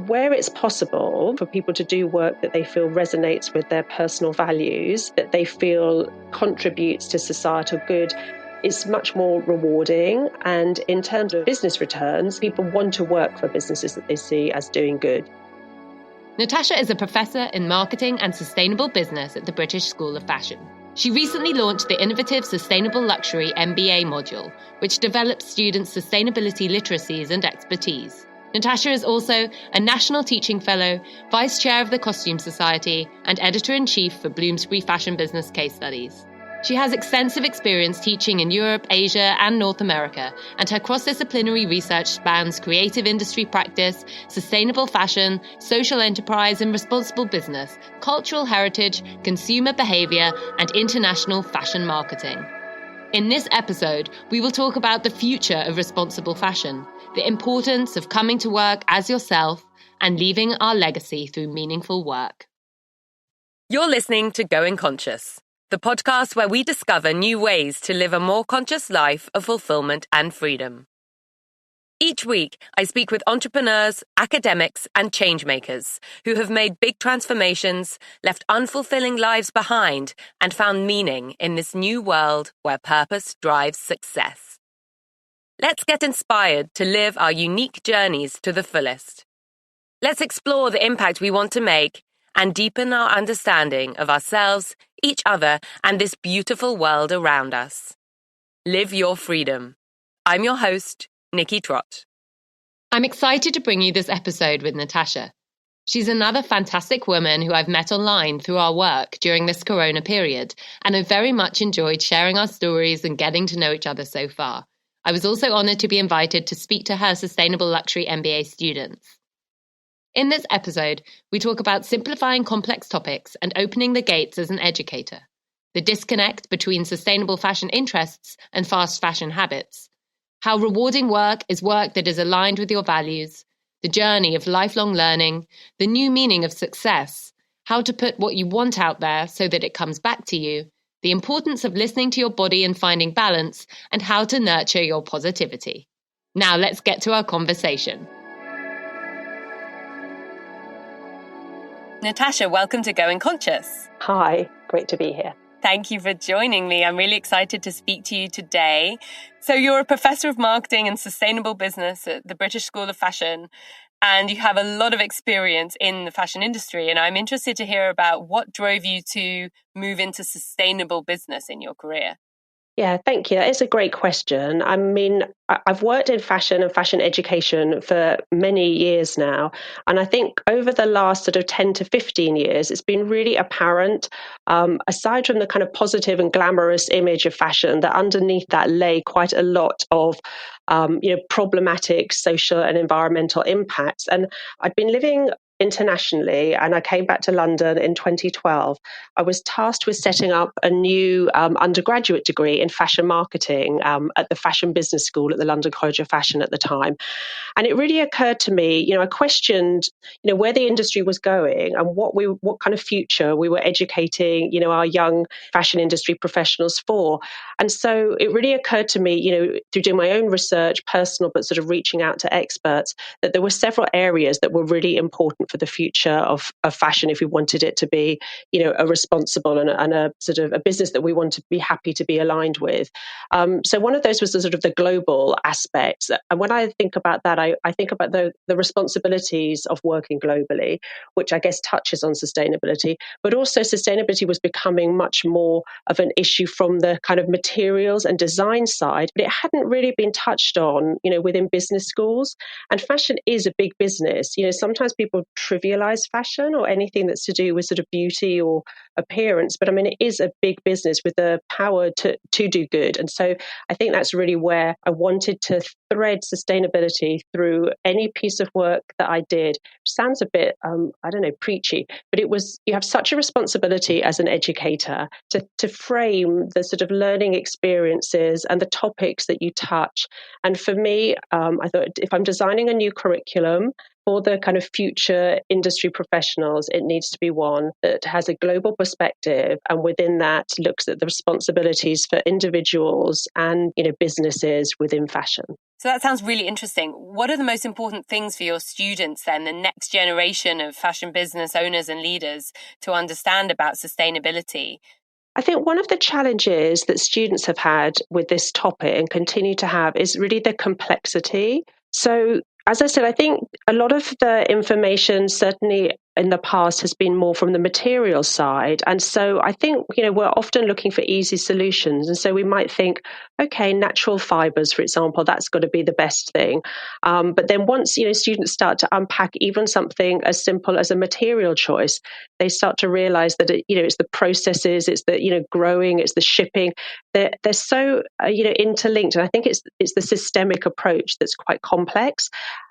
where it's possible for people to do work that they feel resonates with their personal values, that they feel contributes to societal good, is much more rewarding. And in terms of business returns, people want to work for businesses that they see as doing good. Natascha is a professor in marketing and sustainable business at the British School of Fashion. She recently launched the innovative Sustainable Luxury MBA Module, which develops students' sustainability literacies and expertise. Natascha is also a National Teaching Fellow, Vice Chair of the Costume Society, and Editor-in-Chief for Bloomsbury Fashion Business Case Studies. She has extensive experience teaching in Europe, Asia, and North America, and her cross-disciplinary research spans creative industry practice, sustainable fashion, social enterprise and responsible business, cultural heritage, consumer behaviour, and international fashion marketing. In this episode, we will talk about the future of responsible fashion, the importance of coming to work as yourself, and leaving our legacy through meaningful work. You're listening to Going Conscious, the podcast where we discover new ways to live a more conscious life of fulfillment and freedom. Each week, I speak with entrepreneurs, academics, and changemakers who have made big transformations, left unfulfilling lives behind, and found meaning in this new world where purpose drives success. Let's get inspired to live our unique journeys to the fullest. Let's explore the impact we want to make and deepen our understanding of ourselves, each other, and this beautiful world around us. Live your freedom. I'm your host, Nikki Trott. I'm excited to bring you this episode with Natascha. She's another fantastic woman who I've met online through our work during this corona period, and I've very much enjoyed sharing our stories and getting to know each other so far. I was also honoured to be invited to speak to her Sustainable Luxury MBA students. In this episode, we talk about simplifying complex topics and opening the gates as an educator, the disconnect between sustainable fashion interests and fast fashion habits, how rewarding work is work that is aligned with your values, the journey of lifelong learning, the new meaning of success, how to put what you want out there so that it comes back to you, the importance of listening to your body and finding balance, and how to nurture your positivity. Now let's get to our conversation. Natascha, welcome to Going Conscious. Hi, great to be here. Thank you for joining me. I'm really excited to speak to you today. So you're a professor of marketing and sustainable business at the British School of Fashion, and you have a lot of experience in the fashion industry. And I'm interested to hear about what drove you to move into sustainable business in your career. Yeah, thank you. That is a great question. I mean, I've worked in fashion and fashion education for many years now. And I think over the last sort of 10 to 15 years, it's been really apparent, aside from the kind of positive and glamorous image of fashion, that underneath that lay quite a lot of problematic social and environmental impacts. And I'd been living internationally, and I came back to London in 2012. I was tasked with setting up a new undergraduate degree in fashion marketing at the Fashion Business School at the London College of Fashion at the time. And it really occurred to me, I questioned, where the industry was going and what kind of future we were educating, our young fashion industry professionals for. And so it really occurred to me, through doing my own research, personal, but sort of reaching out to experts, that there were several areas that were really important for the future of fashion if we wanted it to be, a responsible and a sort of a business that we want to be happy to be aligned with. So one of those was the sort of the global aspects. And when I think about that, I think about the responsibilities of working globally, which I guess touches on sustainability, but also sustainability was becoming much more of an issue from the kind of materials and design side, but it hadn't really been touched on, within business schools. And fashion is a big business. Sometimes people trivialize fashion or anything that's to do with sort of beauty or appearance, but I mean, it is a big business with the power to do good. And so I think that's really where I wanted to thread sustainability through any piece of work that I did. Which sounds a bit, preachy, but you have such a responsibility as an educator to frame the sort of learning experiences and the topics that you touch. And for me, I thought if I'm designing a new curriculum for the kind of future industry professionals, it needs to be one that has a global perspective, and within that looks at the responsibilities for individuals and businesses within fashion. So that sounds really interesting. What are the most important things for your students then, the next generation of fashion business owners and leaders, to understand about sustainability? I think one of the challenges that students have had with this topic and continue to have is really the complexity. So, as I said, I think a lot of the information, certainly in the past, has been more from the material side. And so I think, we're often looking for easy solutions. And so we might think, okay, natural fibers, for example, that's got to be the best thing. But then once, students start to unpack even something as simple as a material choice, they start to realize that, it's the processes, it's the, growing, it's the shipping. They're so, interlinked. And I think it's the systemic approach that's quite complex.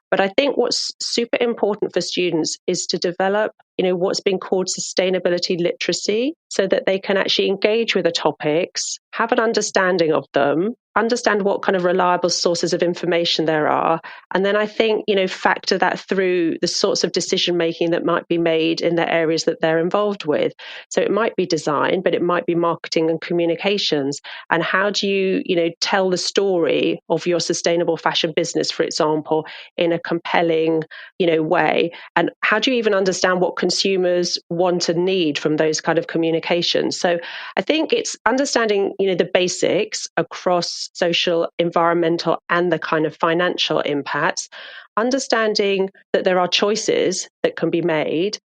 But I think what's super important for students is to develop, what's been called sustainability literacy, so that they can actually engage with the topics, have an understanding of them, understand what kind of reliable sources of information there are. And then I think, factor that through the sorts of decision making that might be made in the areas that they're involved with. So it might be design, but it might be marketing and communications. And how do you, tell the story of your sustainable fashion business, for example, in a compelling, way? And how do you even understand what consumers want and need from those kind of communications? So I think it's understanding, the basics across social, environmental, and the kind of financial impacts, understanding that there are choices that can be made,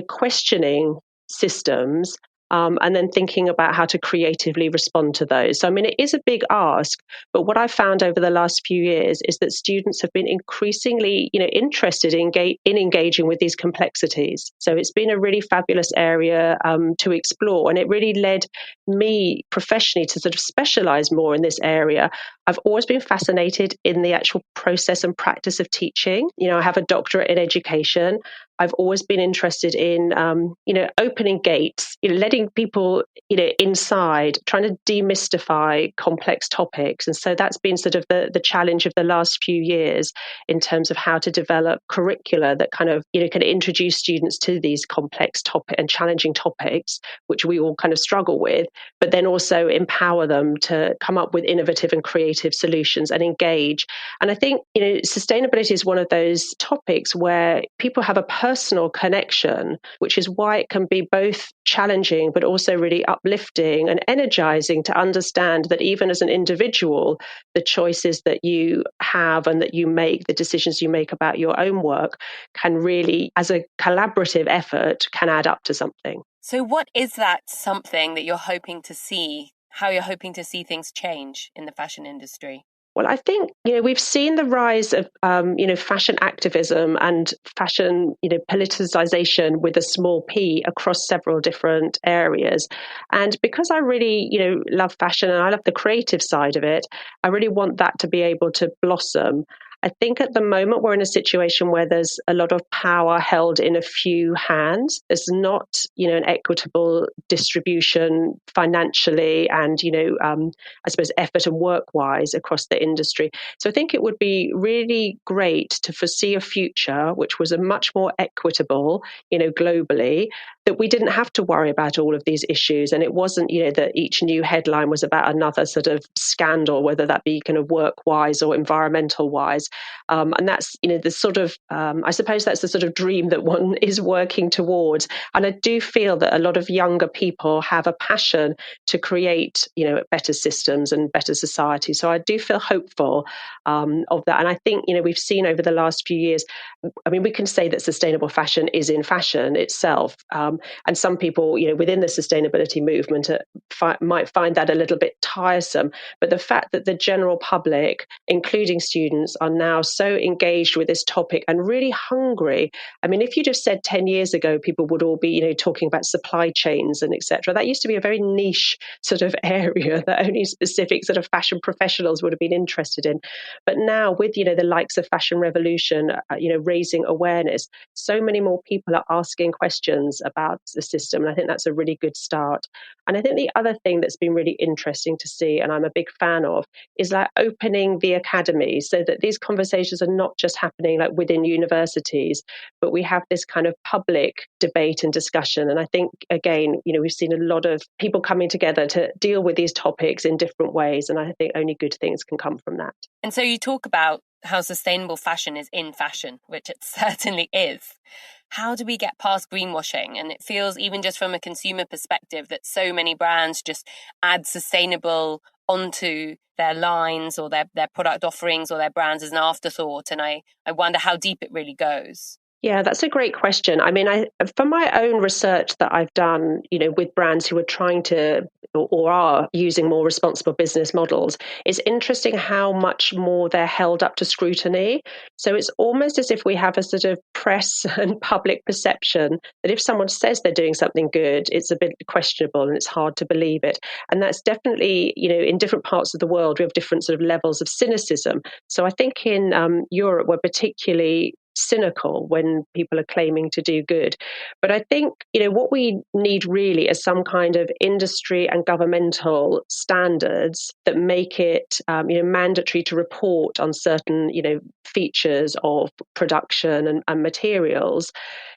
questioning systems, and then thinking about how to creatively respond to those. So, I mean, it is a big ask, but what I've found over the last few years is that students have been increasingly, interested in engaging with these complexities. So it's been a really fabulous area to explore, and it really led me professionally to sort of specialize more in this area. I've always been fascinated in the actual process and practice of teaching. I have a doctorate in education. I've always been interested in, opening gates, letting people, inside, trying to demystify complex topics. And so that's been sort of the challenge of the last few years in terms of how to develop curricula that kind of, can introduce students to these complex topic and challenging topics, which we all kind of struggle with, but then also empower them to come up with innovative and creative solutions and engage. And I think, sustainability is one of those topics where people have a personal connection, which is why it can be both challenging, but also really uplifting and energizing to understand that even as an individual, the choices that you have and that you make, the decisions you make about your own work can really, as a collaborative effort, can add up to something. So what is that something that you're hoping to see, how you're hoping to see things change in the fashion industry? Well, I think, we've seen the rise of, fashion activism and fashion, politicization with a small p across several different areas. And because I really, love fashion and I love the creative side of it, I really want that to be able to blossom. I think at the moment we're in a situation where there's a lot of power held in a few hands. There's not, an equitable distribution financially and, I suppose effort and work-wise across the industry. So I think it would be really great to foresee a future which was a much more equitable, globally, that we didn't have to worry about all of these issues. And it wasn't, that each new headline was about another sort of scandal, whether that be kind of work-wise or environmental-wise. And that's, the sort of, I suppose that's the sort of dream that one is working towards. And I do feel that a lot of younger people have a passion to create, better systems and better society. So I do feel hopeful of that. And I think, we've seen over the last few years, I mean, we can say that sustainable fashion is in fashion itself. And some people, within the sustainability movement might find that a little bit tiresome. But the fact that the general public, including students, are now so engaged with this topic and really hungry. I mean, if you'd have said 10 years ago, people would all be, talking about supply chains and etc. That used to be a very niche sort of area that only specific sort of fashion professionals would have been interested in. But now with, the likes of Fashion Revolution, raising awareness, so many more people are asking questions about the system. And I think that's a really good start. And I think the other thing that's been really interesting to see, and I'm a big fan of, is like opening the academy so that these conversations are not just happening like within universities, but we have this kind of public debate and discussion. And I think, again, we've seen a lot of people coming together to deal with these topics in different ways. And I think only good things can come from that. And so you talk about how sustainable fashion is in fashion, which it certainly is. How do we get past greenwashing? And it feels, even just from a consumer perspective, that so many brands just add sustainable onto their lines or their product offerings or their brands as an afterthought. And I wonder how deep it really goes. Yeah, that's a great question. I mean, from my own research that I've done, with brands who are trying to or are using more responsible business models, it's interesting how much more they're held up to scrutiny. So it's almost as if we have a sort of press and public perception that if someone says they're doing something good, it's a bit questionable and it's hard to believe it. And that's definitely, in different parts of the world, we have different sort of levels of cynicism. So I think in Europe, we're particularly cynical when people are claiming to do good. But I think, what we need really is some kind of industry and governmental standards that make it, mandatory to report on certain, features of production and materials,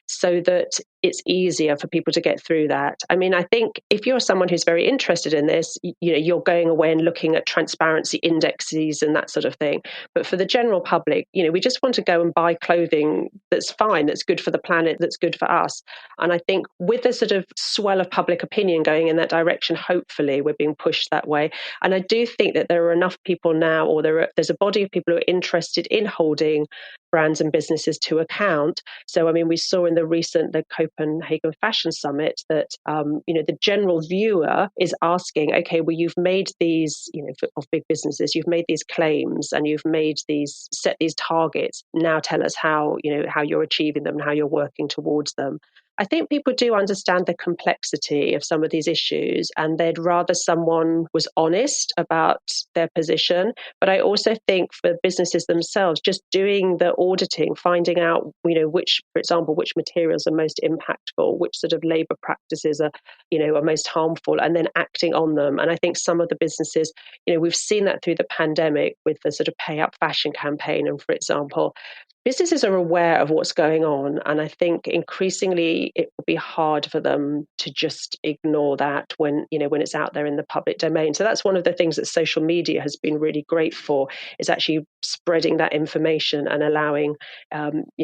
so that it's easier for people to get through that. I mean, I think if you're someone who's very interested in this, you're going away and looking at transparency indexes and that sort of thing. But for the general public, we just want to go and buy clothing that's fine, that's good for the planet, that's good for us. And I think with the sort of swell of public opinion going in that direction, hopefully we're being pushed that way. And I do think that there are enough people now, or there's a body of people who are interested in holding brands and businesses to account. So, I mean, we saw in the Copenhagen Fashion Summit that, the general viewer is asking, okay, well, you've made these, of big businesses, you've made these claims and you've set these targets. Now tell us how you're achieving them and how you're working towards them. I think people do understand the complexity of some of these issues, and they'd rather someone was honest about their position. But I also think for businesses themselves, just doing the auditing, finding out, which materials are most impactful, which sort of labour practices are most harmful, and then acting on them. And I think some of the businesses, we've seen that through the pandemic with the sort of Pay Up Fashion campaign, and for example, businesses are aware of what's going on, and I think increasingly it will be hard for them to just ignore that when it's out there in the public domain. So that's one of the things that social media has been really great for, is actually spreading that information and allowing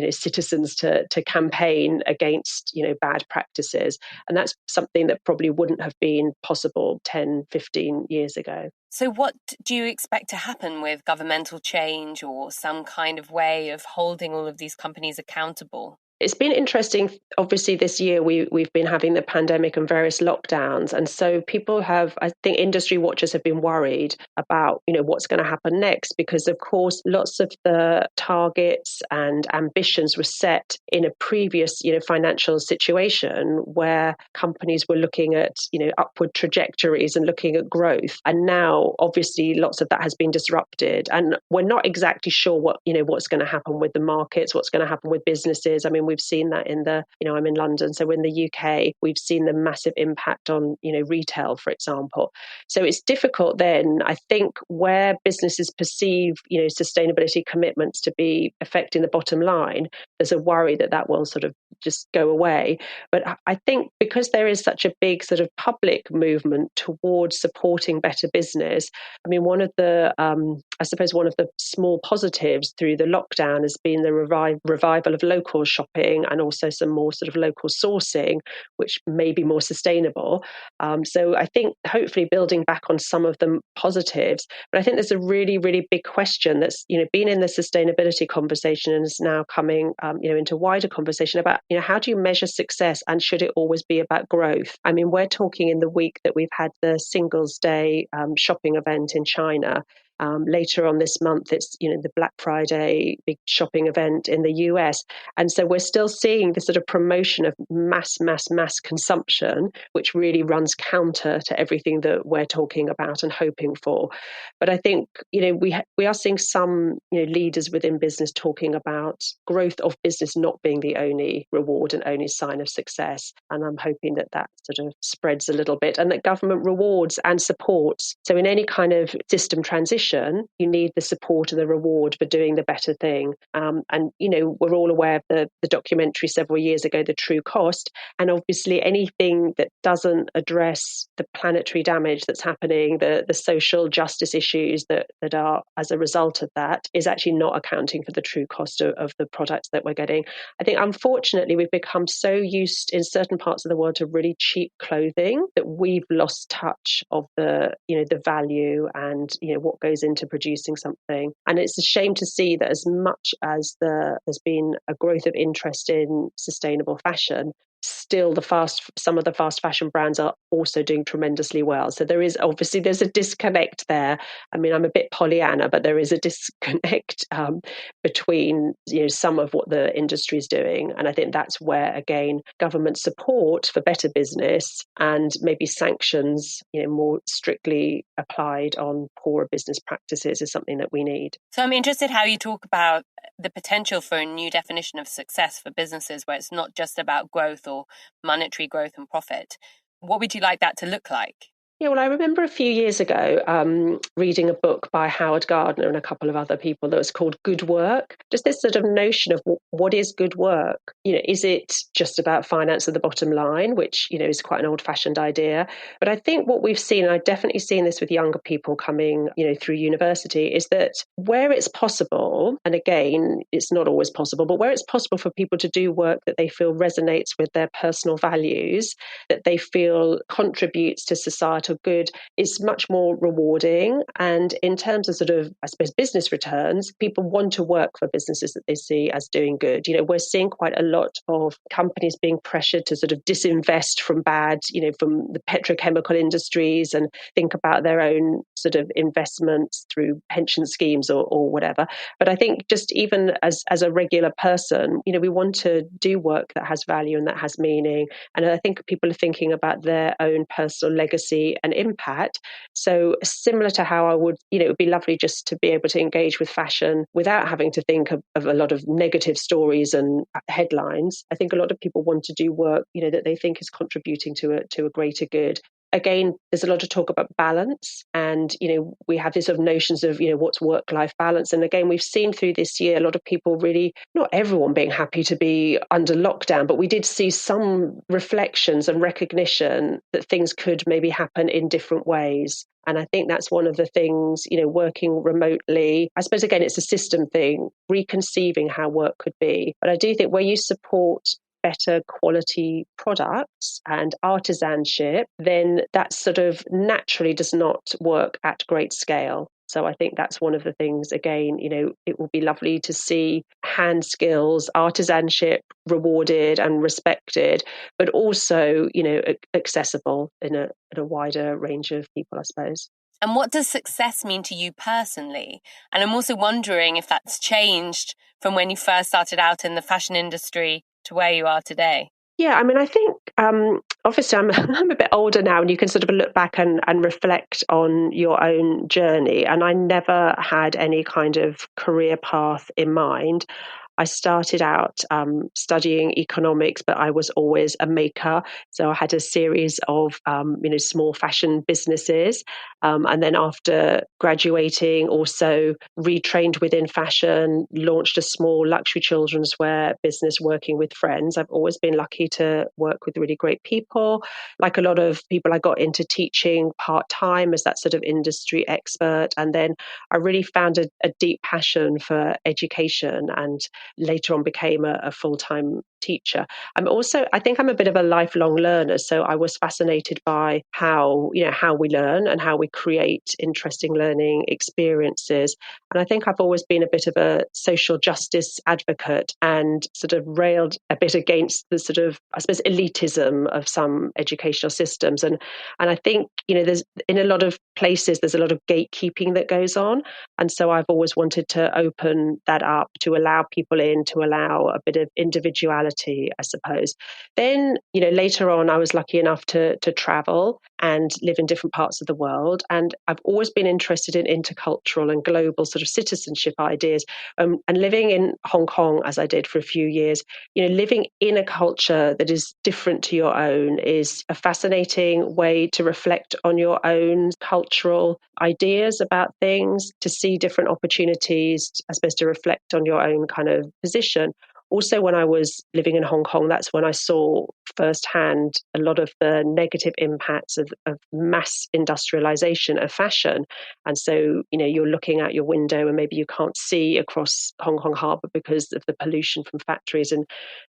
citizens to campaign against bad practices. And that's something that probably wouldn't have been possible 10, 15 years ago. So what do you expect to happen with governmental change or some kind of way of holding all of these companies accountable? It's been interesting. Obviously, this year we've been having the pandemic and various lockdowns. And so people I think industry watchers have been worried about, what's going to happen next, because of course, lots of the targets and ambitions were set in a previous, financial situation where companies were looking at, upward trajectories and looking at growth. And now, obviously, lots of that has been disrupted. And we're not exactly sure what's going to happen with the markets, what's going to happen with businesses. I mean, we've seen that I'm in London, so in the UK, we've seen the massive impact on, retail, for example. So it's difficult then, I think, where businesses perceive, sustainability commitments to be affecting the bottom line, there's a worry that will sort of just go away. But I think because there is such a big sort of public movement towards supporting better business, I mean, one of the small positives through the lockdown has been the revival of local shopping and also some more sort of local sourcing, which may be more sustainable. So I think hopefully building back on some of the positives. But I think there's a really, really big question that's, been in the sustainability conversation and is now coming, into wider conversation about, how do you measure success, and should it always be about growth? I mean, we're talking in the week that we've had the Singles Day shopping event in China. Later on this month, it's the Black Friday big shopping event in the US. And so we're still seeing this sort of promotion of mass consumption, which really runs counter to everything that we're talking about and hoping for. But I think, we are seeing some, leaders within business talking about growth of business not being the only reward and only sign of success. And I'm hoping that sort of spreads a little bit, and that government rewards and supports. So in any kind of system transition, definition, you need the support and the reward for doing the better thing. And, we're all aware of the documentary several years ago, The True Cost. And obviously anything that doesn't address the planetary damage that's happening, the social justice issues that are as a result of that, is actually not accounting for the true cost of the products that we're getting. I think, unfortunately, we've become so used in certain parts of the world to really cheap clothing that we've lost touch of the value and what goes into producing something. And it's a shame to see that as much as there's been a growth of interest in sustainable fashion, still some of the fast fashion brands are also doing tremendously well. So there's a disconnect there. I mean, I'm a bit Pollyanna, but there is a disconnect between some of what the industry is doing. And I think that's where, again, government support for better business and maybe sanctions more strictly applied on poorer business practices is something that we need. So I'm interested how you talk about the potential for a new definition of success for businesses where it's not just about growth or monetary growth and profit. What would you like that to look like? Yeah, well, I remember a few years ago reading a book by Howard Gardner and a couple of other people that was called Good Work. Just this sort of notion of what is good work? Is it just about finance at the bottom line, which, is quite an old-fashioned idea? But I think what we've seen, and I've definitely seen this with younger people coming, through university, is that where it's possible, and again, it's not always possible, but where it's possible for people to do work that they feel resonates with their personal values, that they feel contributes to society good, is much more rewarding. And in terms of sort of, I suppose, business returns, people want to work for businesses that they see as doing good. We're seeing quite a lot of companies being pressured to sort of disinvest from from the petrochemical industries and think about their own sort of investments through pension schemes or whatever. But I think just even as a regular person, we want to do work that has value and that has meaning. And I think people are thinking about their own personal legacy and impact. So similar to how I would, it would be lovely just to be able to engage with fashion without having to think of a lot of negative stories and headlines. I think a lot of people want to do work, that they think is contributing to a greater good. Again, there's a lot of talk about balance and, we have these sort of notions of, what's work-life balance. And again, we've seen through this year, a lot of people really, not everyone being happy to be under lockdown, but we did see some reflections and recognition that things could maybe happen in different ways. And I think that's one of the things, working remotely, I suppose, again, it's a system thing, reconceiving how work could be. But I do think where you support better quality products and artisanship, then that sort of naturally does not work at great scale. So I think that's one of the things, again, it will be lovely to see hand skills, artisanship rewarded and respected, but also, accessible in a wider range of people, I suppose. And what does success mean to you personally? And I'm also wondering if that's changed from when you first started out in the fashion industry to where you are today. Yeah, I mean, I think obviously I'm a bit older now, and you can sort of look back and reflect on your own journey. And I never had any kind of career path in mind. I started out studying economics, but I was always a maker. So I had a series of, small fashion businesses. And then after graduating, also retrained within fashion, launched a small luxury children's wear business working with friends. I've always been lucky to work with really great people. Like a lot of people, I got into teaching part-time as that sort of industry expert. And then I really found a deep passion for education and later on became a full-time teacher. I think I'm a bit of a lifelong learner. So I was fascinated by how we learn and how we create interesting learning experiences. And I think I've always been a bit of a social justice advocate and sort of railed a bit against the sort of, I suppose, elitism of some educational systems. And I think, there's in a lot of places, there's a lot of gatekeeping that goes on. And so I've always wanted to open that up to allow people people in to allow a bit of individuality, I suppose. Then, later on, I was lucky enough to travel and live in different parts of the world. And I've always been interested in intercultural and global sort of citizenship ideas. And living in Hong Kong, as I did for a few years, living in a culture that is different to your own is a fascinating way to reflect on your own cultural ideas about things, to see different opportunities, I suppose, to reflect on your own kind of position. Also, when I was living in Hong Kong, that's when I saw firsthand a lot of the negative impacts of mass industrialization of fashion. And so, you're looking out your window and maybe you can't see across Hong Kong harbour because of the pollution from factories in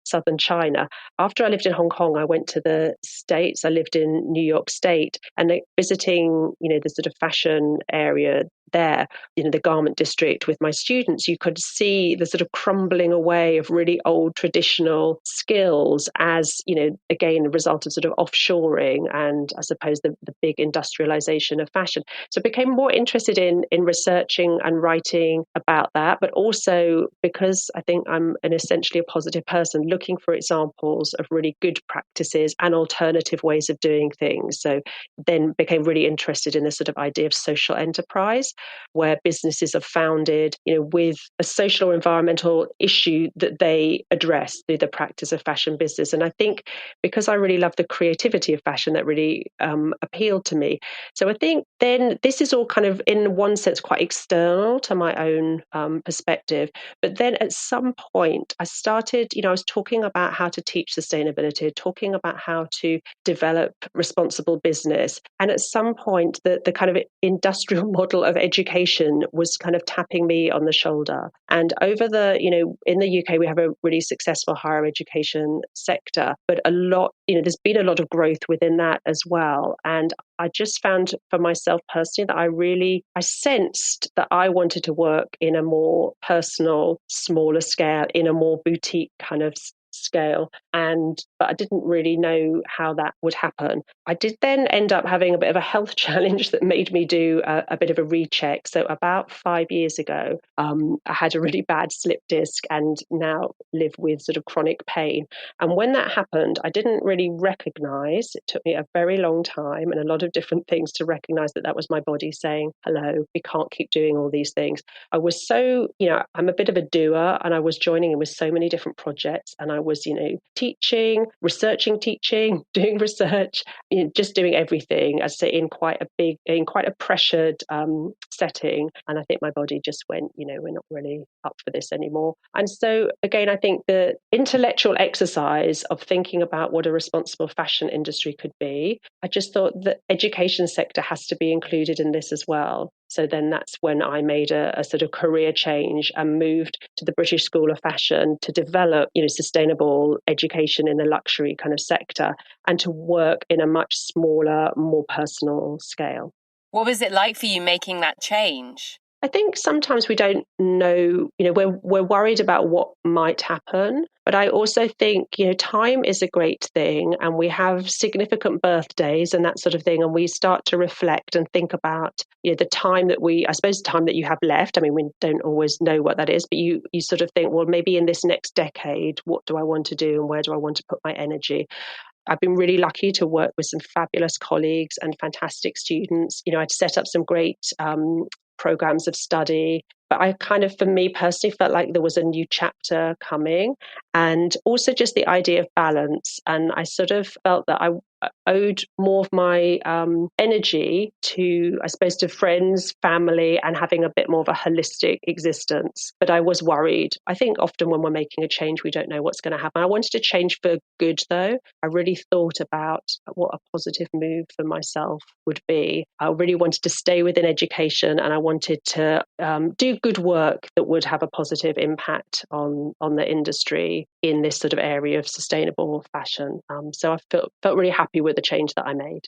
southern China. After I lived in Hong Kong, I went to the States. I lived in New York State, and visiting, the sort of fashion area there, the garment district with my students, you could see the sort of crumbling away of really old traditional skills as, again, a result of sort of offshoring and I suppose the big industrialization of fashion. So I became more interested in researching and writing about that, but also because I think I'm essentially a positive person, looking for examples of really good practices and alternative ways of doing things. So then became really interested in this sort of idea of social enterprise, where businesses are founded, with a social or environmental issue that they address through the practice of fashion business. And I think because I really love the creativity of fashion, that really appealed to me. So I think then this is all kind of, in one sense, quite external to my own perspective. But then at some point, I started, I was talking about how to teach sustainability, talking about how to develop responsible business. And at some point, the kind of industrial model of education was kind of tapping me on the shoulder. And over in the UK, we have a really successful higher education sector, but there's been a lot of growth within that as well. And I just found for myself personally that I sensed that I wanted to work in a more personal, smaller scale, in a more boutique kind of scale, but I didn't really know how that would happen. I did then end up having a bit of a health challenge that made me do a bit of a recheck. So about 5 years ago, I had a really bad slip disc and now live with sort of chronic pain. And when that happened, I didn't really recognize, it took me a very long time and a lot of different things to recognize that was my body saying, hello, we can't keep doing all these things. I was so, I'm a bit of a doer, and I was joining in with so many different projects, and I was, teaching, researching, teaching, doing research, just doing everything, as I say, in quite a pressured setting. And I think my body just went, we're not really up for this anymore. And so again, I think the intellectual exercise of thinking about what a responsible fashion industry could be, I just thought the education sector has to be included in this as well. So then that's when I made a sort of career change and moved to the British School of Fashion to develop, sustainable education in the luxury kind of sector and to work in a much smaller, more personal scale. What was it like for you making that change? I think sometimes we don't know, we're worried about what might happen. But I also think, time is a great thing, and we have significant birthdays and that sort of thing. And we start to reflect and think about, the time that you have left. I mean, we don't always know what that is, but you sort of think, well, maybe in this next decade, what do I want to do and where do I want to put my energy? I've been really lucky to work with some fabulous colleagues and fantastic students. I'd set up some great programs of study. But I kind of, for me personally, felt like there was a new chapter coming, and also just the idea of balance. And I sort of felt that I owed more of my energy to, I suppose, to friends, family, and having a bit more of a holistic existence. But I was worried. I think often when we're making a change, we don't know what's going to happen. I wanted to change for good, though. I really thought about what a positive move for myself would be. I really wanted to stay within education, and I wanted to do good work that would have a positive impact on the industry in this sort of area of sustainable fashion. So I felt really happy with the change that I made.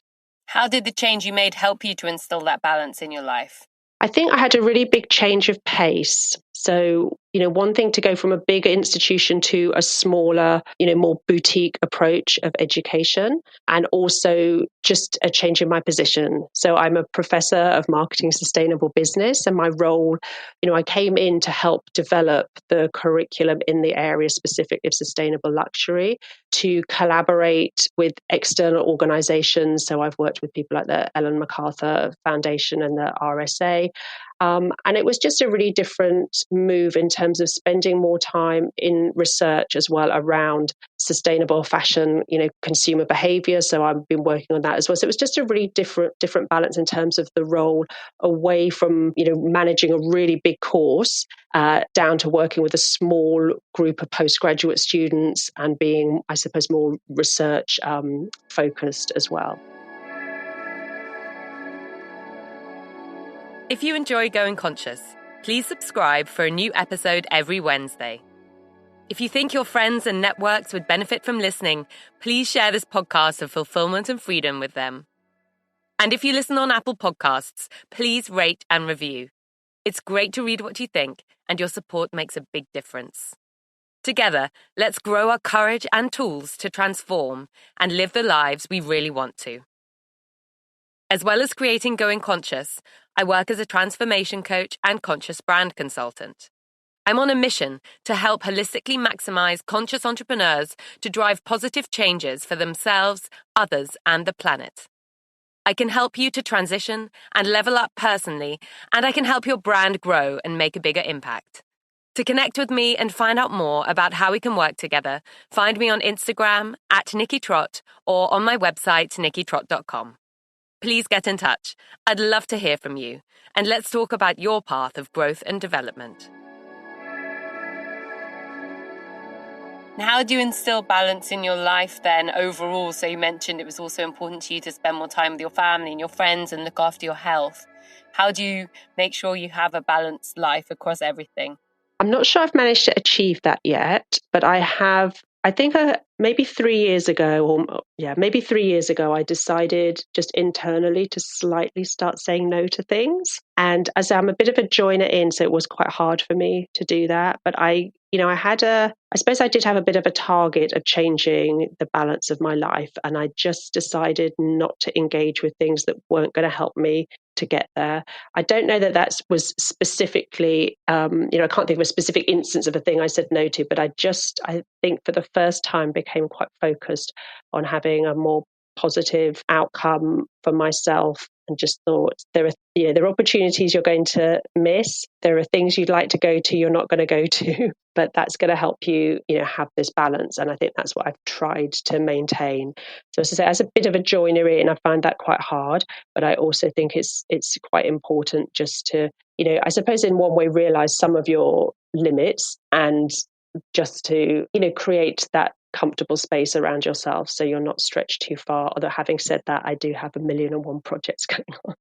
How did the change you made help you to instill that balance in your life? I think I had a really big change of pace. So, wanting to go from a bigger institution to a smaller, more boutique approach of education, and also just a change in my position. So I'm a professor of marketing sustainable business, and my role, I came in to help develop the curriculum in the area specifically of sustainable luxury, to collaborate with external organizations. So I've worked with people like the Ellen MacArthur Foundation and the RSA. And it was just a really different move in terms of spending more time in research as well around sustainable fashion, consumer behavior. So I've been working on that as well. So it was just a really different balance in terms of the role, away from, managing a really big course, down to working with a small group of postgraduate students and being, I suppose, more research focused as well. If you enjoy Going Conscious, please subscribe for a new episode every Wednesday. If you think your friends and networks would benefit from listening, please share this podcast of fulfillment and freedom with them. And if you listen on Apple Podcasts, please rate and review. It's great to read what you think, and your support makes a big difference. Together, let's grow our courage and tools to transform and live the lives we really want to. As well as creating Going Conscious, I work as a transformation coach and conscious brand consultant. I'm on a mission to help holistically maximize conscious entrepreneurs to drive positive changes for themselves, others, and the planet. I can help you to transition and level up personally, and I can help your brand grow and make a bigger impact. To connect with me and find out more about how we can work together, find me on Instagram @NikkiTrott or on my website, nikkitrott.com. Please get in touch. I'd love to hear from you. And let's talk about your path of growth and development. How do you instill balance in your life then overall? So you mentioned it was also important to you to spend more time with your family and your friends and look after your health. How do you make sure you have a balanced life across everything? I'm not sure I've managed to achieve that yet, but I have. I think maybe 3 years ago, I decided just internally to slightly start saying no to things. And as I'm a bit of a joiner in, so it was quite hard for me to do that. But I suppose I did have a bit of a target of changing the balance of my life. And I just decided not to engage with things that weren't going to help me to get there. I don't know that was specifically, I can't think of a specific instance of a thing I said no to, but I think for the first time became quite focused on having a more positive outcome for myself, and just thought there are opportunities you're going to miss. There are things you'd like to go to, you're not going to go to, but that's going to help you, have this balance. And I think that's what I've tried to maintain. So as I say, as a bit of a joiner in, I find that quite hard, but I also think it's quite important just to, I suppose in one way, realize some of your limits, and just to, create that comfortable space around yourself so you're not stretched too far. Although having said that, I do have 1,000,001 projects going on.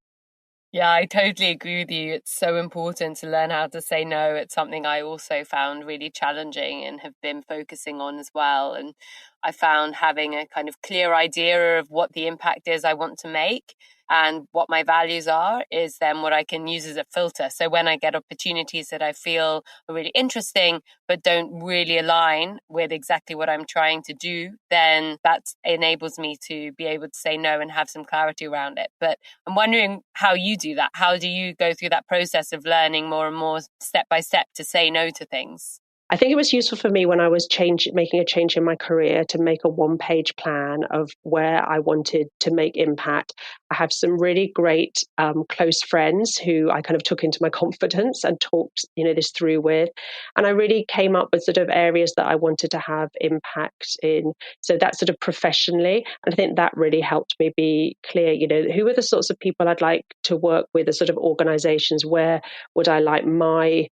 Yeah, I totally agree with you. It's so important to learn how to say no. It's something I also found really challenging and have been focusing on as well. And I found having a kind of clear idea of what the impact is I want to make and what my values are is then what I can use as a filter. So when I get opportunities that I feel are really interesting, but don't really align with exactly what I'm trying to do, then that enables me to be able to say no and have some clarity around it. But I'm wondering how you do that. How do you go through that process of learning more and more step by step to say no to things? I think it was useful for me when I was making a change in my career to make a one-page plan of where I wanted to make impact. I have some really great close friends who I kind of took into my confidence and talked, this through with. And I really came up with sort of areas that I wanted to have impact in. So that's sort of professionally. And I think that really helped me be clear, who are the sorts of people I'd like to work with, the sort of organizations, where would I like my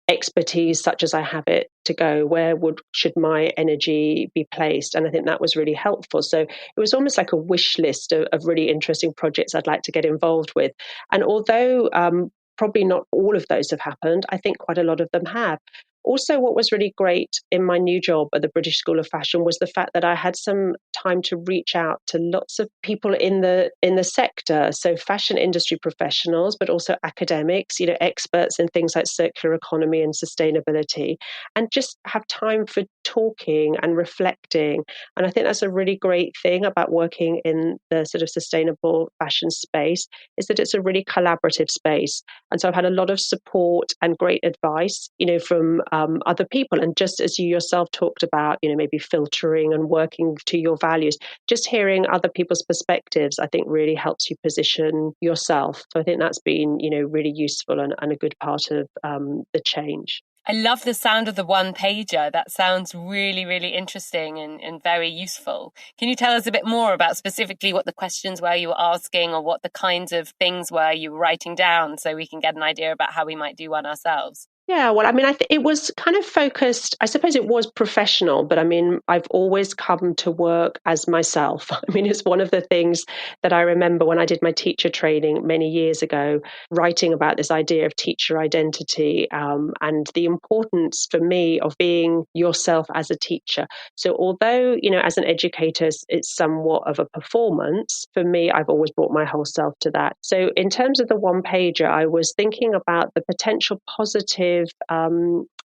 expertise such as I have it to go, where should my energy be placed? And I think that was really helpful. So it was almost like a wish list of really interesting projects I'd like to get involved with. And although probably not all of those have happened, I think quite a lot of them have. also, what was really great in my new job at the British School of Fashion was the fact that I had some time to reach out to lots of people in the sector, so fashion industry professionals, but also academics, experts in things like circular economy and sustainability, and just have time for talking and reflecting. And I think that's a really great thing about working in the sort of sustainable fashion space, is that it's a really collaborative space. And so I've had a lot of support and great advice, from other people. And just as you yourself talked about, maybe filtering and working to your values, just hearing other people's perspectives, I think really helps you position yourself. So I think that's been, really useful and a good part of the change. I love the sound of the one-pager. That sounds really, really interesting and very useful. Can you tell us a bit more about specifically what the questions were you were asking, or what the kinds of things were you were writing down, so we can get an idea about how we might do one ourselves? Yeah, well, I mean, it was kind of focused, I suppose it was professional, but I mean, I've always come to work as myself. I mean, it's one of the things that I remember when I did my teacher training many years ago, writing about this idea of teacher identity, and the importance for me of being yourself as a teacher. So although, as an educator, it's somewhat of a performance, for me, I've always brought my whole self to that. So in terms of the one pager, I was thinking about the potential positive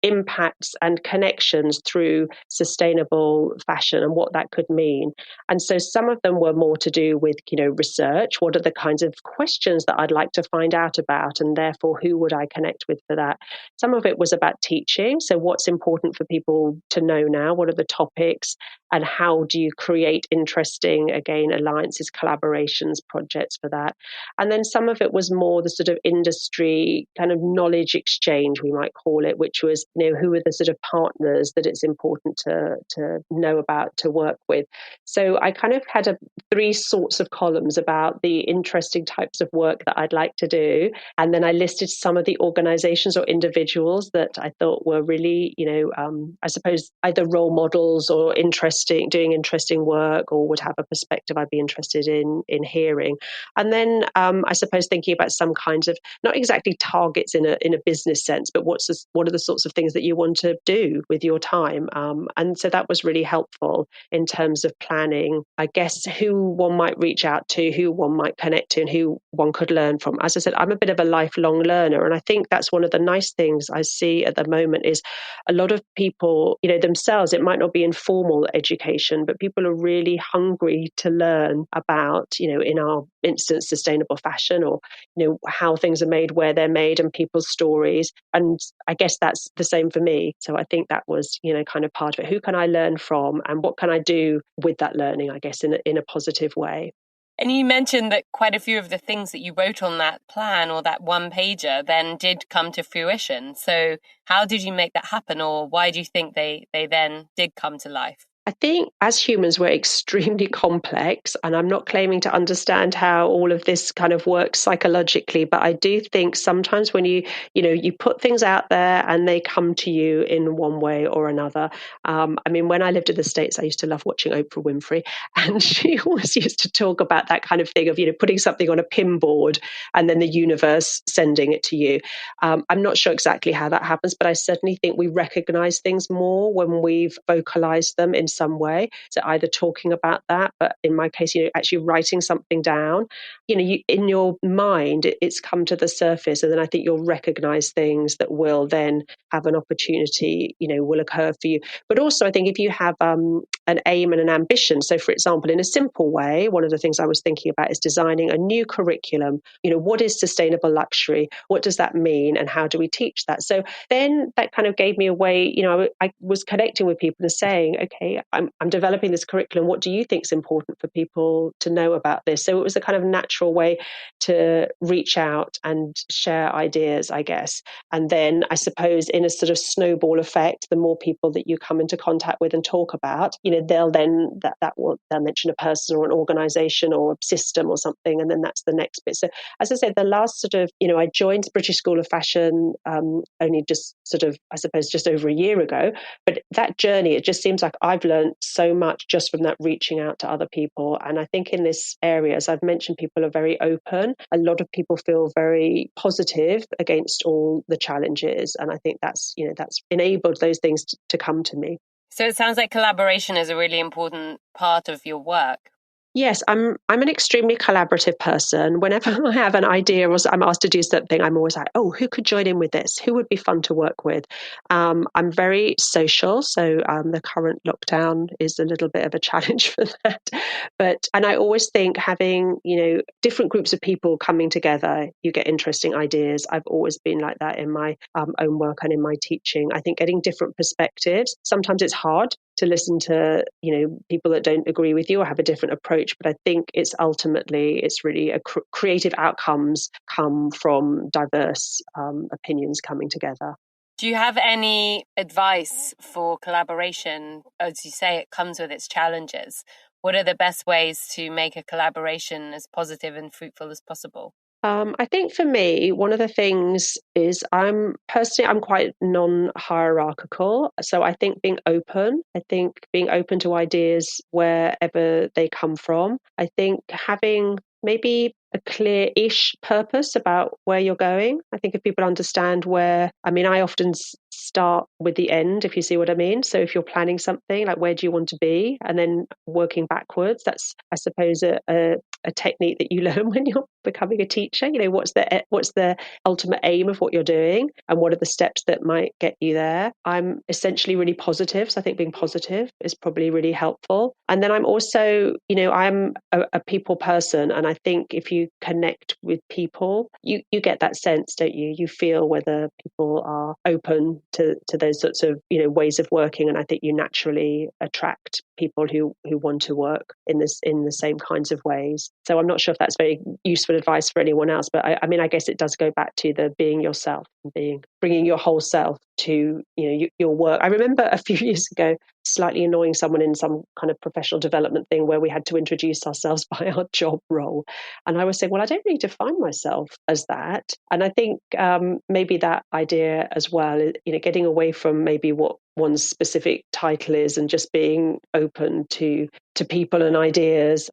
impacts and connections through sustainable fashion and what that could mean. And so some of them were more to do with, research. What are the kinds of questions that I'd like to find out about? And therefore, who would I connect with for that? Some of it was about teaching. So what's important for people to know now? What are the topics? And how do you create interesting, again, alliances, collaborations, projects for that? And then some of it was more the sort of industry kind of knowledge exchange, we might call it, which was, who are the sort of partners that it's important to know about, to work with. So I kind of had three sorts of columns about the interesting types of work that I'd like to do. And then I listed some of the organizations or individuals that I thought were really, I suppose either role models or doing interesting work, or would have a perspective I'd be interested in hearing. And then I suppose thinking about some kinds of, not exactly targets in a business sense, but what are the sorts of things that you want to do with your time? And so that was really helpful in terms of planning, I guess, who one might reach out to, who one might connect to, and who one could learn from. As I said, I'm a bit of a lifelong learner, and I think that's one of the nice things I see at the moment is a lot of people, themselves, it might not be informal education, but people are really hungry to learn about, in our instance, sustainable fashion, or, how things are made, where they're made, and people's stories. And I guess that's the same for me. So I think that was, kind of part of it. Who can I learn from, and what can I do with that learning, I guess, in a positive way? And you mentioned that quite a few of the things that you wrote on that plan or that one pager then did come to fruition. So how did you make that happen, or why do you think they then did come to life? I think as humans, we're extremely complex, and I'm not claiming to understand how all of this kind of works psychologically, but I do think sometimes when you put things out there and they come to you in one way or another. I mean, when I lived in the States, I used to love watching Oprah Winfrey, and she always used to talk about that kind of thing of, putting something on a pinboard and then the universe sending it to you. I'm not sure exactly how that happens, but I certainly think we recognize things more when we've vocalized them in some way. So either talking about that, but in my case, actually writing something down, in your mind, it's come to the surface. And then I think you'll recognize things that will then have an opportunity, will occur for you. But also I think if you have an aim and an ambition, so for example, in a simple way, one of the things I was thinking about is designing a new curriculum. What is sustainable luxury? What does that mean? And how do we teach that? So then that kind of gave me a way, I was connecting with people and saying, okay, I'm developing this curriculum. What do you think is important for people to know about this? So it was a kind of natural way to reach out and share ideas, I guess. And then I suppose in a sort of snowball effect, the more people that you come into contact with and talk about, they'll then, they'll mention a person or an organization or a system or something. And then that's the next bit. So as I said, the last sort of, I joined the British School of Fashion only just sort of, I suppose, just over a year ago. But that journey, it just seems like I've learned learned so much just from that reaching out to other people. And I think in this area, as I've mentioned, people are very open. A lot of people feel very positive against all the challenges. And I think that's enabled those things to come to me. So it sounds like collaboration is a really important part of your work. Yes, I'm an extremely collaborative person. Whenever I have an idea or I'm asked to do something, I'm always like, oh, who could join in with this? Who would be fun to work with? I'm very social, so the current lockdown is a little bit of a challenge for that. And I always think having, different groups of people coming together, you get interesting ideas. I've always been like that in my own work and in my teaching. I think getting different perspectives, sometimes it's hard to listen to, people that don't agree with you or have a different approach. But I think it's really creative outcomes come from diverse opinions coming together. Do you have any advice for collaboration? As you say, it comes with its challenges. What are the best ways to make a collaboration as positive and fruitful as possible? I think for me, one of the things is I'm quite non-hierarchical. So I think being open to ideas wherever they come from. I think having maybe a clear-ish purpose about where you're going. I think if people understand I often start with the end, if you see what I mean. So if you're planning something, like where do you want to be? And then working backwards, that's, I suppose, a technique that you learn when you're becoming a teacher. What's the ultimate aim of what you're doing and what are the steps that might get you there? I'm essentially really positive. So I think being positive is probably really helpful. And then I'm also, I'm a people person. And I think if you connect with people, you get that sense, don't you? You feel whether people are open to those sorts of, ways of working. And I think you naturally attract people who want to work in the same kinds of ways. So I'm not sure if that's very useful advice for anyone else, but I guess it does go back to the being yourself and bringing your whole self to your work. I remember a few years ago slightly annoying someone in some kind of professional development thing where we had to introduce ourselves by our job role, and I was saying, well, I don't really define myself as that. And I think maybe that idea as well, getting away from maybe what one's specific title is and just being open to people and ideas.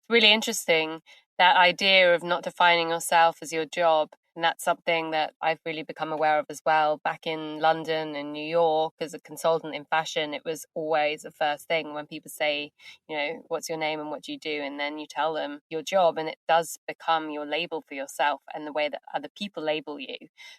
Really interesting, that idea of not defining yourself as your job. And that's something that I've really become aware of as well. Back in London and New York as a consultant in fashion, it was always the first thing when people say, what's your name and what do you do? And then you tell them your job, and it does become your label for yourself and the way that other people label you.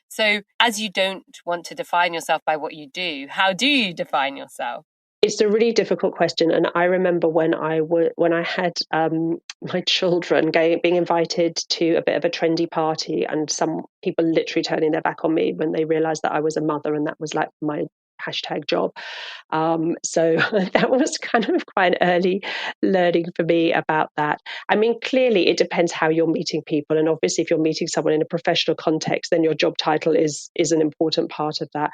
So as you don't want to define yourself by what you do, how do you define yourself? It's a really difficult question, and I remember when I had my children being invited to a bit of a trendy party, and some people literally turning their back on me when they realised that I was a mother, and that was like my #job. So that was kind of quite an early learning for me about that. I mean, clearly it depends how you're meeting people. And obviously if you're meeting someone in a professional context, then your job title is an important part of that.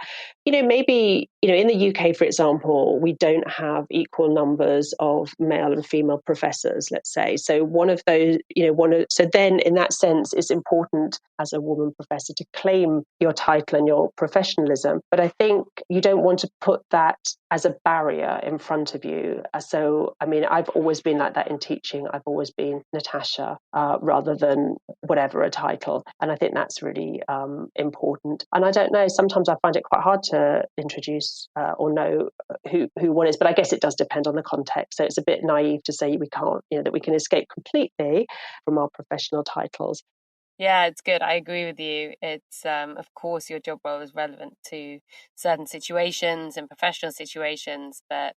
Maybe, in the UK, for example, we don't have equal numbers of male and female professors, let's say. So one of those, so then in that sense, it's important as a woman professor to claim your title and your professionalism. But I think you don't want to put that as a barrier in front of you. So, I've always been like that in teaching. I've always been Natascha rather than whatever a title. And I think that's really important. And I don't know, sometimes I find it quite hard to introduce or know who one is, but I guess it does depend on the context. So it's a bit naive to say we can't, that we can escape completely from our professional titles. Yeah, it's good. I agree with you. It's, of course, your job role is relevant to certain situations and professional situations, but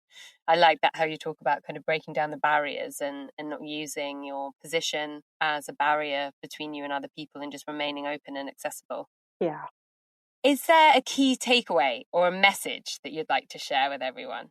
I like that how you talk about kind of breaking down the barriers and not using your position as a barrier between you and other people and just remaining open and accessible. Yeah. Is there a key takeaway or a message that you'd like to share with everyone?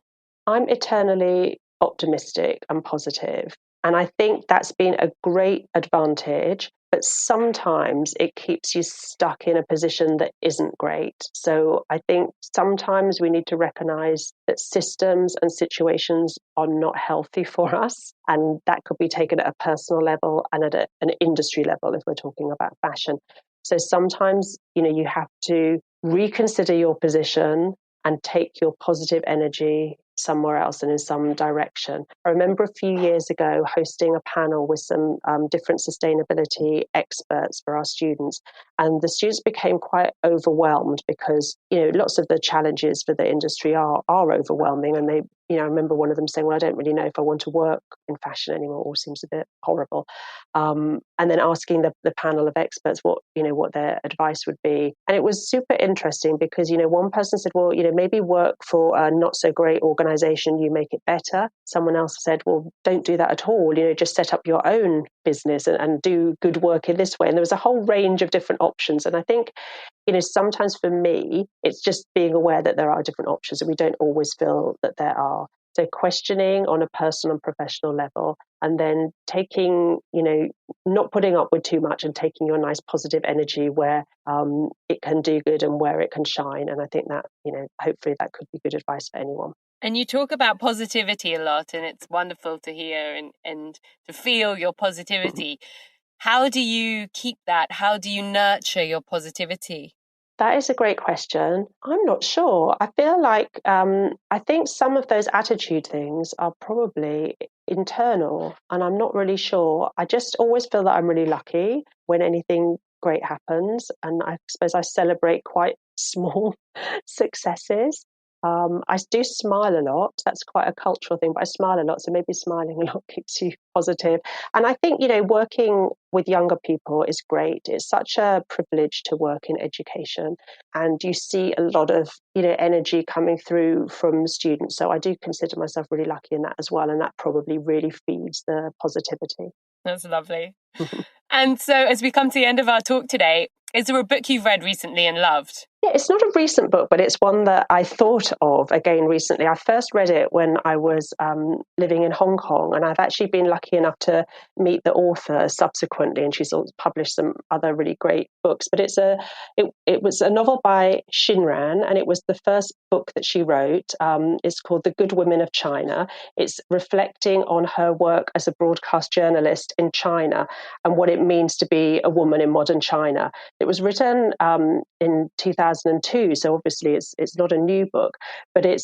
I'm eternally optimistic and positive, and I think that's been a great advantage. But sometimes it keeps you stuck in a position that isn't great. So I think sometimes we need to recognize that systems and situations are not healthy for us. And that could be taken at a personal level and at an industry level if we're talking about fashion. So sometimes, you have to reconsider your position and take your positive energy somewhere else and in some direction. I remember a few years ago hosting a panel with some different sustainability experts for our students, and the students became quite overwhelmed because, lots of the challenges for the industry are overwhelming, and they, I remember one of them saying, well, I don't really know if I want to work in fashion anymore. It all seems a bit horrible. And then asking the panel of experts what their advice would be. And it was super interesting because, one person said, well, maybe work for a not so great organization, you make it better. Someone else said, well, don't do that at all. Just set up your own business and do good work in this way. And there was a whole range of different options. And I think, sometimes for me, it's just being aware that there are different options and we don't always feel that there are. So questioning on a personal and professional level, and then taking, not putting up with too much and taking your nice positive energy where it can do good and where it can shine. And I think that, hopefully that could be good advice for anyone. And you talk about positivity a lot, and it's wonderful to hear and to feel your positivity. How do you keep that? How do you nurture your positivity? That is a great question. I'm not sure. I feel like I think some of those attitude things are probably internal, and I'm not really sure. I just always feel that I'm really lucky when anything great happens, and I suppose I celebrate quite small successes. I do smile a lot. That's quite a cultural thing, but I smile a lot. So maybe smiling a lot keeps you positive. And I think, working with younger people is great. It's such a privilege to work in education. And you see a lot of, energy coming through from students. So I do consider myself really lucky in that as well. And that probably really feeds the positivity. That's lovely. And so as we come to the end of our talk today, is there a book you've read recently and loved? Yeah, it's not a recent book, but it's one that I thought of again recently. I first read it when I was living in Hong Kong, and I've actually been lucky enough to meet the author subsequently, and she's published some other really great books. But it was a novel by Shinran, and it was the first book that she wrote. It's called The Good Women of China. It's reflecting on her work as a broadcast journalist in China and what it means to be a woman in modern China. It was written in 2002, so obviously it's not a new book, but it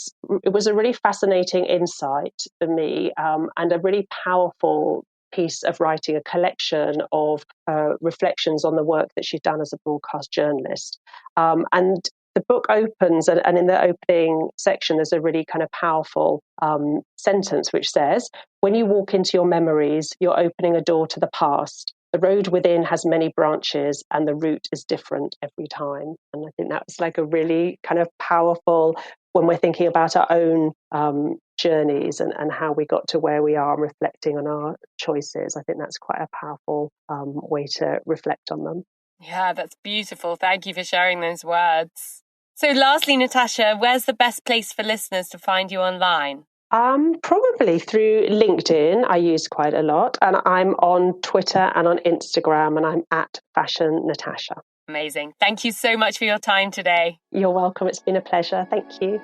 was a really fascinating insight for me and a really powerful piece of writing, a collection of reflections on the work that she'd done as a broadcast journalist. And the book opens, and in the opening section, there's a really kind of powerful sentence which says, "When you walk into your memories, you're opening a door to the past. The road within has many branches and the route is different every time." And I think that's like a really kind of powerful, when we're thinking about our own journeys and how we got to where we are and reflecting on our choices. I think that's quite a powerful way to reflect on them. Yeah, that's beautiful. Thank you for sharing those words. So lastly, Natascha, where's the best place for listeners to find you online? Probably through LinkedIn. I use quite a lot, and I'm on Twitter and on Instagram, and I'm at Fashion Natascha. Amazing. Thank you so much for your time today. You're welcome. It's been a pleasure. Thank you.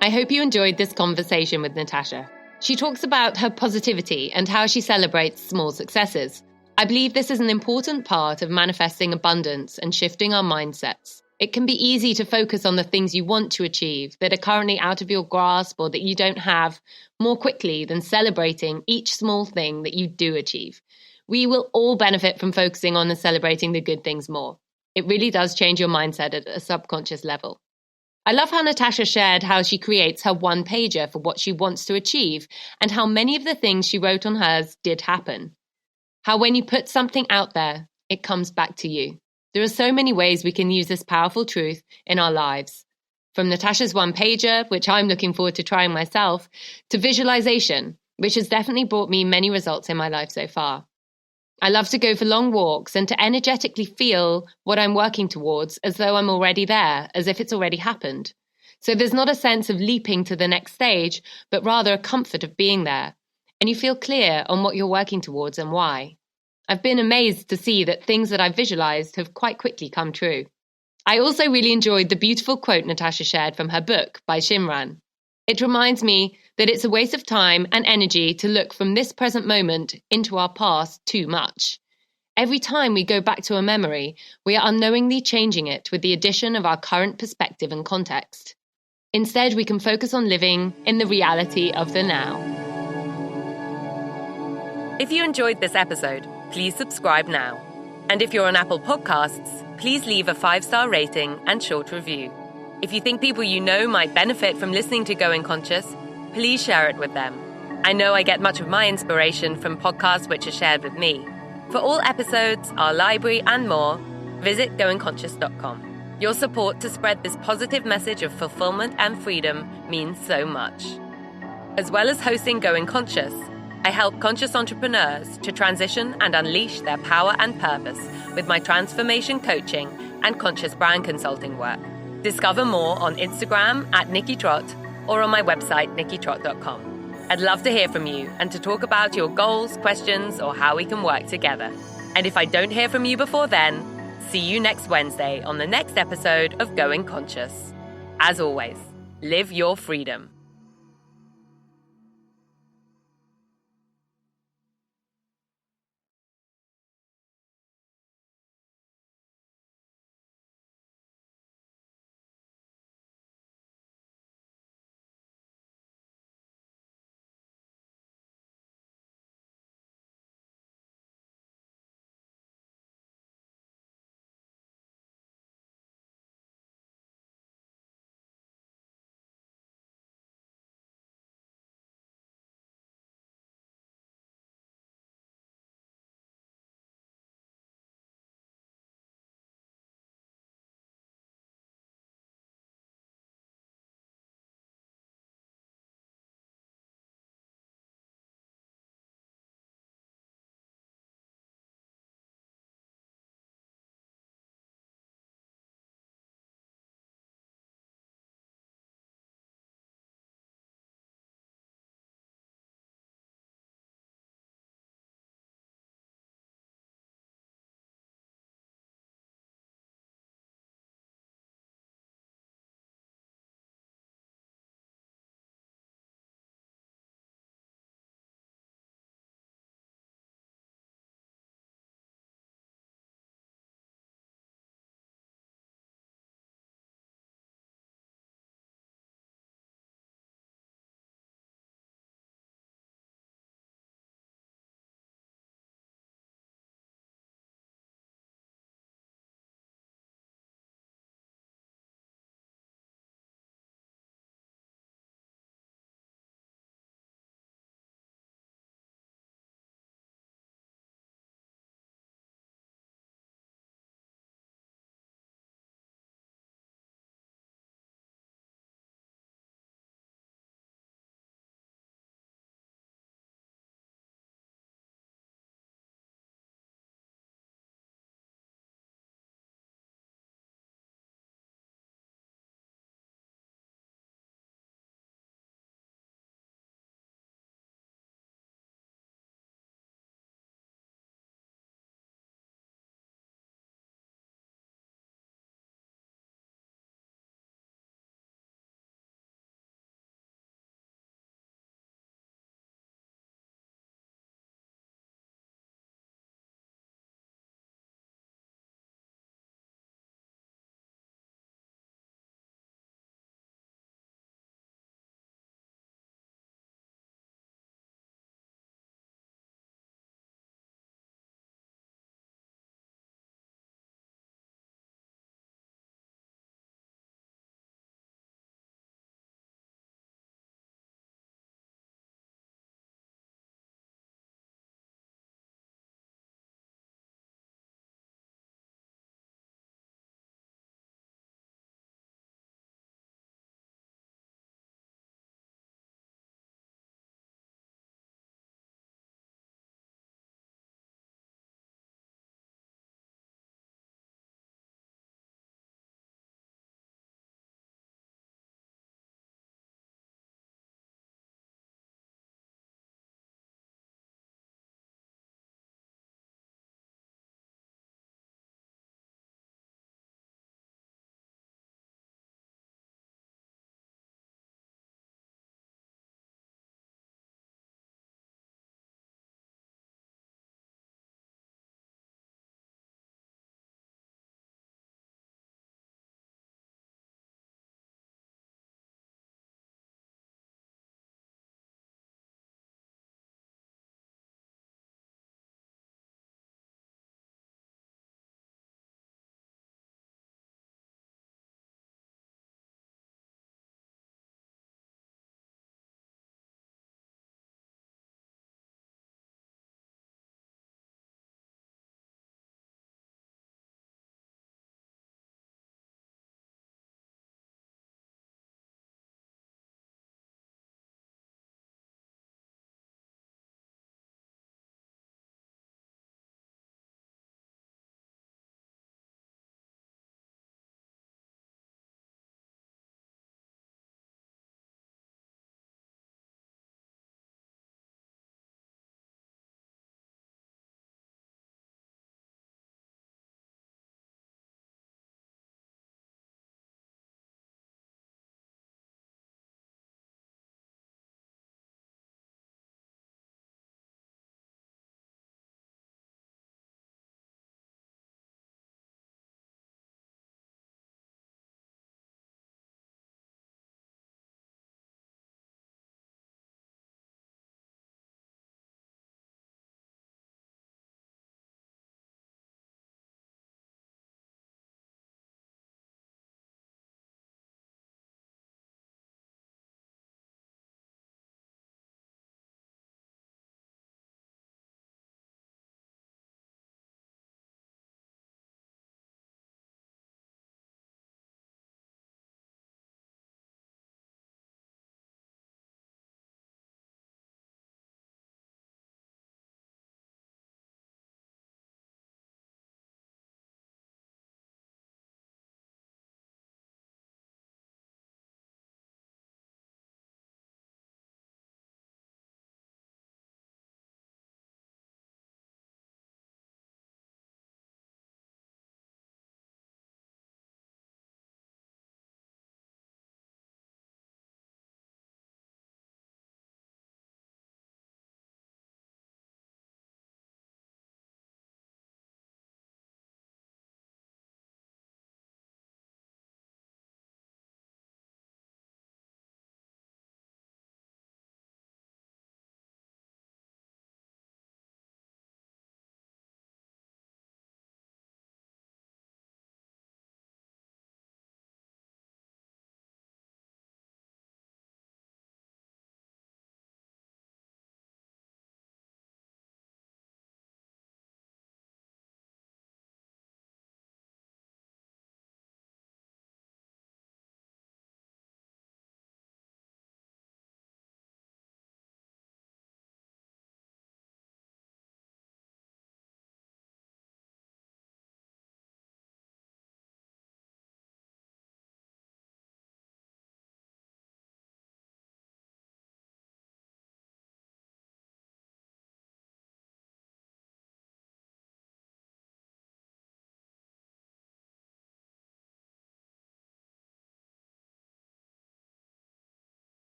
I hope you enjoyed this conversation with Natascha. She talks about her positivity and how she celebrates small successes. I believe this is an important part of manifesting abundance and shifting our mindsets. It can be easy to focus on the things you want to achieve that are currently out of your grasp or that you don't have more quickly than celebrating each small thing that you do achieve. We will all benefit from focusing on and celebrating the good things more. It really does change your mindset at a subconscious level. I love how Natascha shared how she creates her one-pager for what she wants to achieve and how many of the things she wrote on hers did happen. How when you put something out there, it comes back to you. There are so many ways we can use this powerful truth in our lives. From Natascha's one-pager, which I'm looking forward to trying myself, to visualization, which has definitely brought me many results in my life so far. I love to go for long walks and to energetically feel what I'm working towards as though I'm already there, as if it's already happened. So there's not a sense of leaping to the next stage, but rather a comfort of being there. And you feel clear on what you're working towards and why. I've been amazed to see that things that I've visualized have quite quickly come true. I also really enjoyed the beautiful quote Natascha shared from her book by Shinran. It reminds me that it's a waste of time and energy to look from this present moment into our past too much. Every time we go back to a memory, we are unknowingly changing it with the addition of our current perspective and context. Instead, we can focus on living in the reality of the now. If you enjoyed this episode, please subscribe now. And if you're on Apple Podcasts, please leave a 5-star rating and short review. If you think people you know might benefit from listening to Going Conscious, please share it with them. I know I get much of my inspiration from podcasts which are shared with me. For all episodes, our library and more, visit goingconscious.com. Your support to spread this positive message of fulfillment and freedom means so much. As well as hosting Going Conscious, I help conscious entrepreneurs to transition and unleash their power and purpose with my transformation coaching and conscious brand consulting work. Discover more on Instagram @NikkiTrott or on my website, nikkitrott.com. I'd love to hear from you and to talk about your goals, questions, or how we can work together. And if I don't hear from you before then, see you next Wednesday on the next episode of Going Conscious. As always, live your freedom.